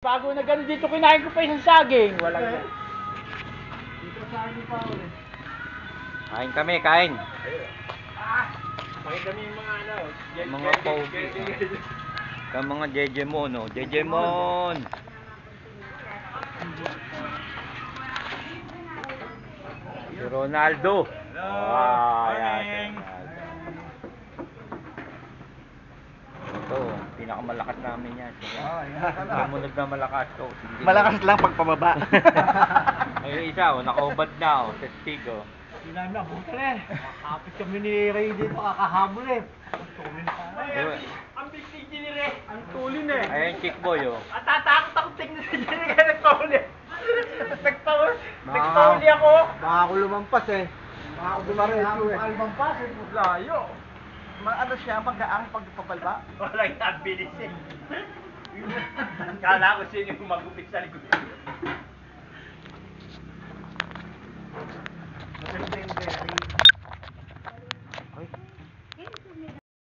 Bago na gano'n dito, kinain ko pa isang saging. Walang yan. Dito sa akin pa ulit. Kain kami, kain. Pakita mo yung mga ano. Mga pogi. Ka mga Jejemon, oh. Jejemon. Si Ronaldo. Yan. Ito, pinakamalakas namin yan. Sumunod na malakas to. Malakas lang pagpababa. Ay, isa, nakaubad na, testigo. Hindi namin nabutan eh. Makakapit kami ni Ray dito, kakahabol eh. Tumin pa. Ang big si Jinire. Ang tulin eh. Ayan, chick boy, oh. At tatakot ako tingnan si Jinire kaya nagpahuli. Nagpahuli ako. Baka ako lumampas eh. Baka ako dumaretso eh. Lumampas eh. Layo. Ano siya, mag-aang pagpapalba? Walang nabilis eh. Kala ko sino yung magupit sa likod.